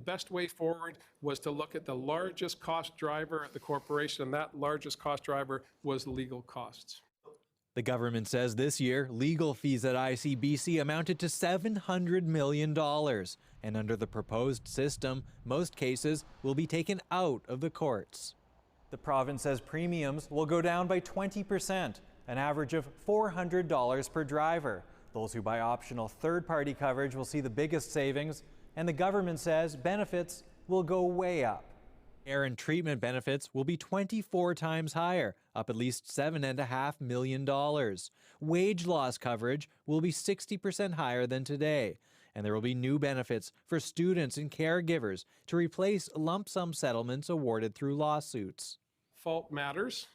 The best way forward was to look at the largest cost driver at the corporation, and that largest cost driver was legal costs. The government says this year, legal fees at ICBC amounted to $700 million. And under the proposed system, most cases will be taken out of the courts. The province says premiums will go down by 20%, an average of $400 per driver. Those who buy optional third-party coverage will see the biggest savings, and the government says benefits will go way up. Care and treatment benefits will be 24 times higher, up at least $7.5 million. Wage loss coverage will be 60% higher than today. And there will be new benefits for students and caregivers to replace lump sum settlements awarded through lawsuits. Fault matters.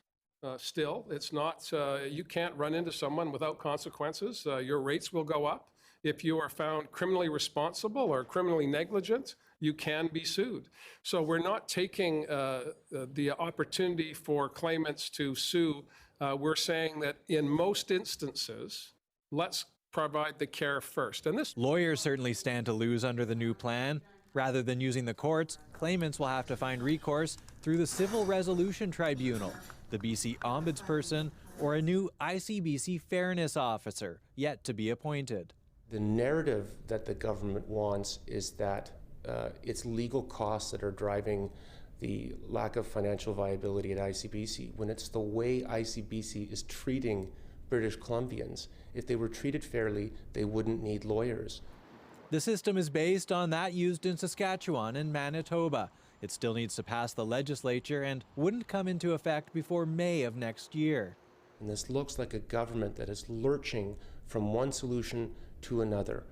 Still, it's not, you can't run into someone without consequences. Your rates will go up. If you are found criminally responsible or criminally negligent, you can be sued. So we're not taking the opportunity for claimants to sue. We're saying that in most instances, let's provide the care first. And this lawyers certainly stand to lose under the new plan. Rather than using the courts, claimants will have to find recourse through the Civil Resolution Tribunal, the BC Ombudsperson, or a new ICBC Fairness Officer, yet to be appointed. The narrative that the government wants is that it's legal costs that are driving the lack of financial viability at ICBC, when it's the way ICBC is treating British Columbians. If they were treated fairly, they wouldn't need lawyers. The system is based on that used in Saskatchewan and Manitoba. It still needs to pass the legislature and wouldn't come into effect before May of next year. And this looks like a government that is lurching from one solution to another.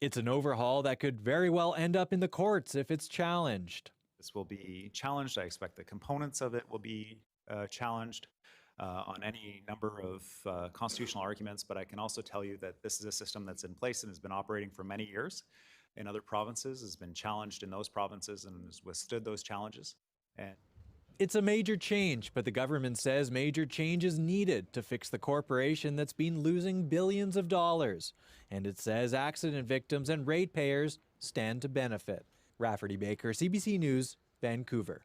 It's an overhaul that could very well end up in the courts if it's challenged. This will be challenged. I expect the components of it will be challenged on any number of constitutional arguments, but I can also tell you that this is a system that's in place and has been operating for many years in other provinces, has been challenged in those provinces and has withstood those challenges. And it's a major change, but the government says major change is needed to fix the corporation that's been losing billions of dollars. And it says accident victims and ratepayers stand to benefit. Rafferty Baker, CBC News, Vancouver.